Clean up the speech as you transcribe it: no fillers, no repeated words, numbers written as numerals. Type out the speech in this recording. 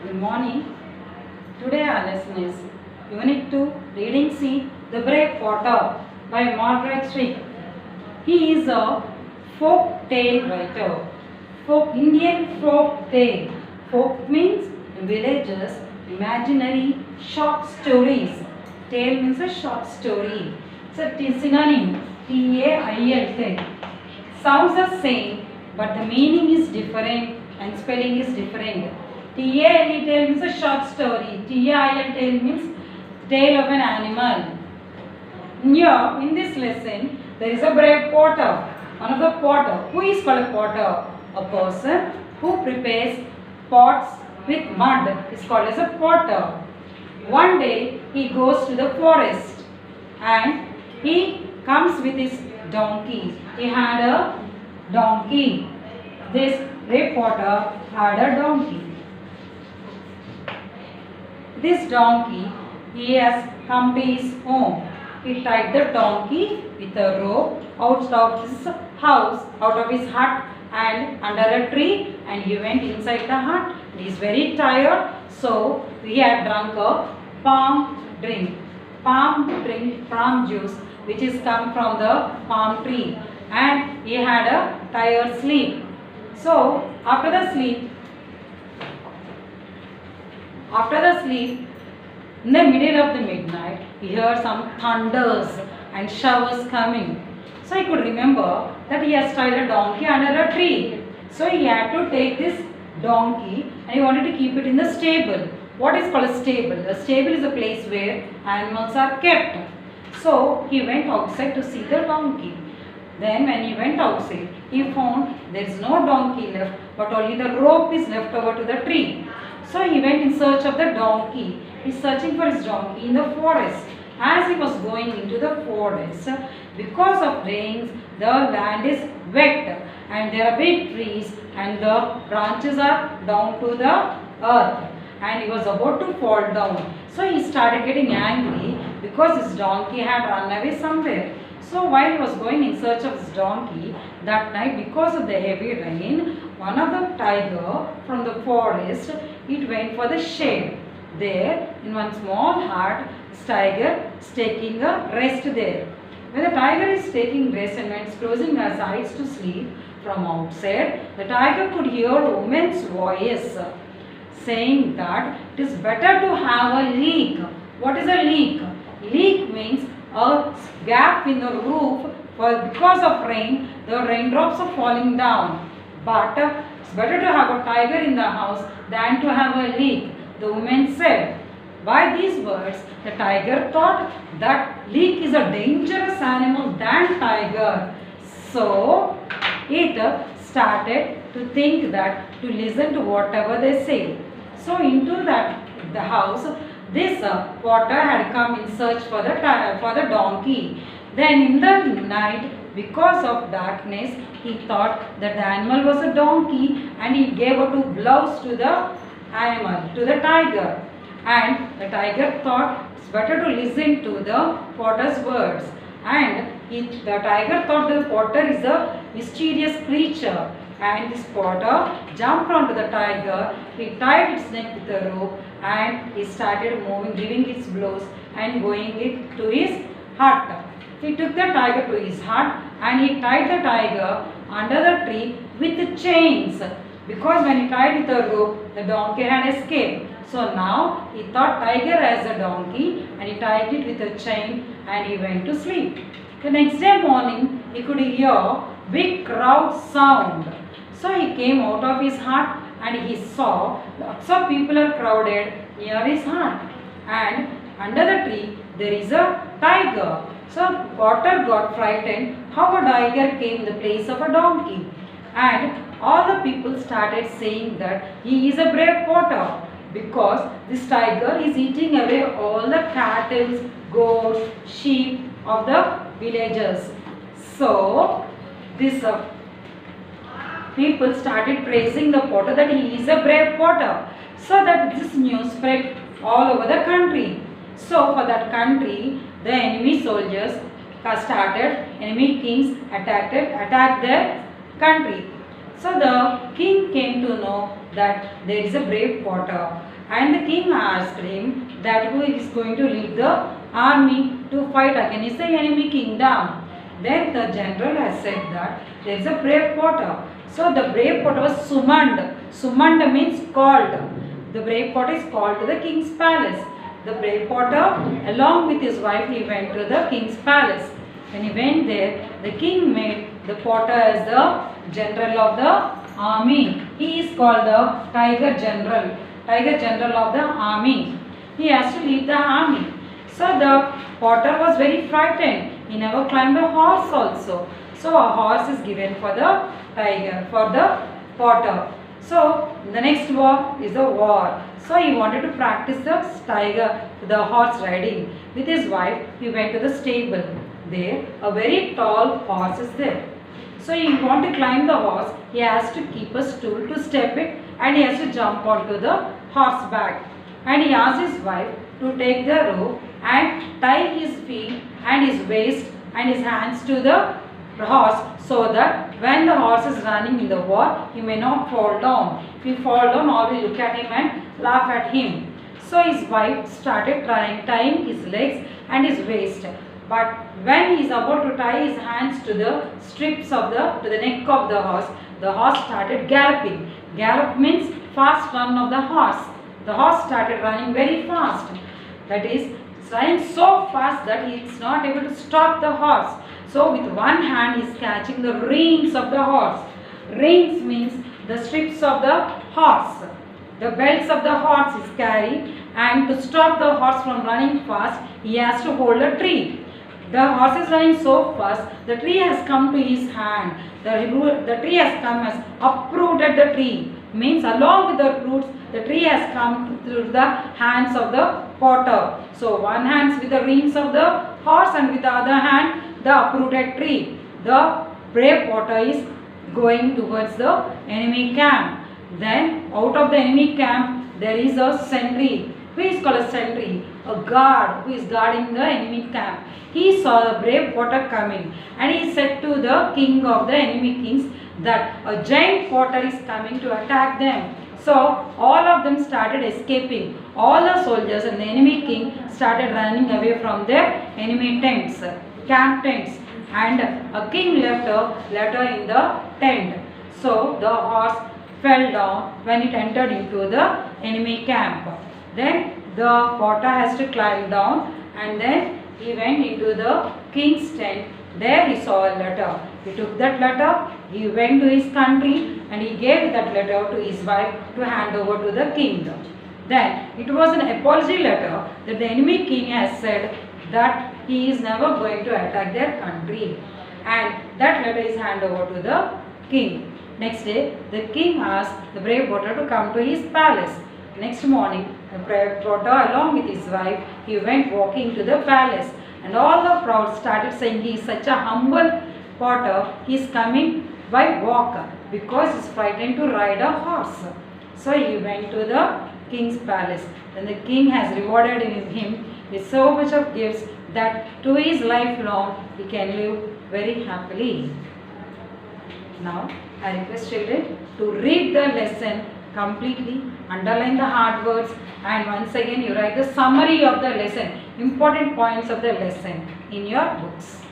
Good morning. Today our lesson is Unit 2, Reading C, The Brave Potter by Margaret Strick. He is a folk tale writer. Indian folk tale. Folk means villages, imaginary, short stories. Tale means a short story. It's a synonym, T-A-I-L, sounds the same, but the meaning is different and spelling is different. T-A-L-E tale means a short story. T-A-I-L tale means tale of an animal. Here, in this lesson, there is a brave potter. One of the potter. Who is called a potter? A person who prepares pots with mud is called as a potter. One day, he goes to the forest and he comes with his donkey. He had a donkey. This brave potter had a donkey. This donkey, he has come to his home. He tied the donkey with a rope out of his house, out of his hut and under a tree, and he went inside the hut. He is very tired, so he had drunk a palm juice, which is come from the palm tree, and he had a tired sleep. So after the sleep, in the middle of the midnight, he heard some thunders and showers coming. So he could remember that he has tied a donkey under a tree. So he had to take this donkey and he wanted to keep it in the stable. What is called a stable? A stable is a place where animals are kept. So he went outside to see the donkey. Then when he went outside, he found there is no donkey left, but only the rope is left over to the tree. So he went in search of the donkey. He is searching for his donkey in the forest. As he was going into the forest, because of rains, the land is wet and there are big trees and the branches are down to the earth, and he was about to fall down. So he started getting angry because his donkey had run away somewhere. So while he was going in search of his donkey that night, because of the heavy rain, one of the tiger from the forest, it went for the shade. There, in one small hut, this tiger is taking a rest there. When the tiger is taking rest and when it's closing his eyes to sleep, from outside, the tiger could hear a woman's voice saying that it is better to have a leak. What is a leak? Leak means a gap in the roof because of rain, the raindrops are falling down. But it's better to have a tiger in the house than to have a leak, the woman said. By these words, the tiger thought that leak is a dangerous animal than tiger. So it started to think that to listen to whatever they say. So into the house, this potter had come in search for the donkey. Then in the night, because of darkness, he thought that the animal was a donkey and he gave two blows to the animal, to the tiger. And the tiger thought it's better to listen to the potter's words. And the tiger thought the potter is a mysterious creature. And this potter jumped onto the tiger, he tied its neck with a rope and he started moving, giving its blows and going it to his hut. He took the tiger to his hut and he tied the tiger under the tree with chains, because when he tied with a rope, the donkey had escaped. So now he thought tiger as a donkey and he tied it with a chain and he went to sleep. The next day morning, he could hear big crowd sound. So he came out of his hut and he saw lots of people are crowded near his hut. And under the tree there is a tiger. So Potter got frightened how a tiger came in the place of a donkey. And all the people started saying that he is a brave Potter, because this tiger is eating away all the cattle, goats, sheep of the villagers. So this people started praising the potter that he is a brave potter. So that this news spread all over the country. So for that country, the enemy soldiers enemy kings attacked their country. So the king came to know that there is a brave potter, and the king asked him that who is going to lead the army to fight against the enemy kingdom. Then the general has said that there is a brave potter. So the brave potter was summoned. Summoned means called. The brave potter is called to the king's palace. The brave potter, along with his wife, he went to the king's palace. When he went there, the king made the potter as the general of the army. He is called the tiger general of the army. He has to lead the army. So the potter was very frightened. He never climbed a horse also. So a horse is given for the tiger, for the potter. So the next war is the war. So he wanted to practice the horse riding. With his wife, he went to the stable. There, a very tall horse is there. So he want to climb the horse. He has to keep a stool to step it, and he has to jump onto the horseback. And he asked his wife to take the rope and tie his feet and his waist and his hands to the horse, so that when the horse is running in the war, he may not fall down. If he fall down, all will look at him and laugh at him. So his wife started tying his legs and his waist. But when he is about to tie his hands to the strips of to the neck of the horse started galloping. Gallop means fast run of the horse. The horse started running very fast. That is, running so fast that he is not able to stop the horse. So with one hand he is catching the reins of the horse. Reins means the strips of the horse. The belts of the horse is carried, and to stop the horse from running fast, he has to hold a tree. The horse is running so fast, the tree has come to his hand. The tree has come as uprooted the tree. Means along with the roots, the tree has come through the hands of the potter. So one hand with the reins of the horse, and with the other hand the uprooted tree. The brave potter is going towards the enemy camp. Then out of the enemy camp there is a sentry. Who is called a sentry? A guard who is guarding the enemy camp. He saw the brave potter coming, and he said to the king of the enemy kings that a giant potter is coming to attack them. So all of them started escaping. All the soldiers and the enemy king started running away from their enemy tents, camp tents, and a king left a letter in the tent. So the horse fell down when it entered into the enemy camp. Then the potter has to climb down, and then he went into the king's tent. There he saw a letter. He took that letter, he went to his country, and he gave that letter to his wife to hand over to the king. Then it was an apology letter that the enemy king has said that he is never going to attack their country, and that letter is handed over to the king. Next day, the king asked the brave potter to come to his palace. Next morning, the brave potter along with his wife, he went walking to the palace, and all the crowd started saying he is such a humble potter, he is coming by walk because he is frightened to ride a horse. So he went to the king's palace. Then the king has rewarded him with so much of gifts that to his lifelong he can live very happily. Now I request children to read the lesson completely, underline the hard words, and once again you write the summary of the lesson, important points of the lesson in your books.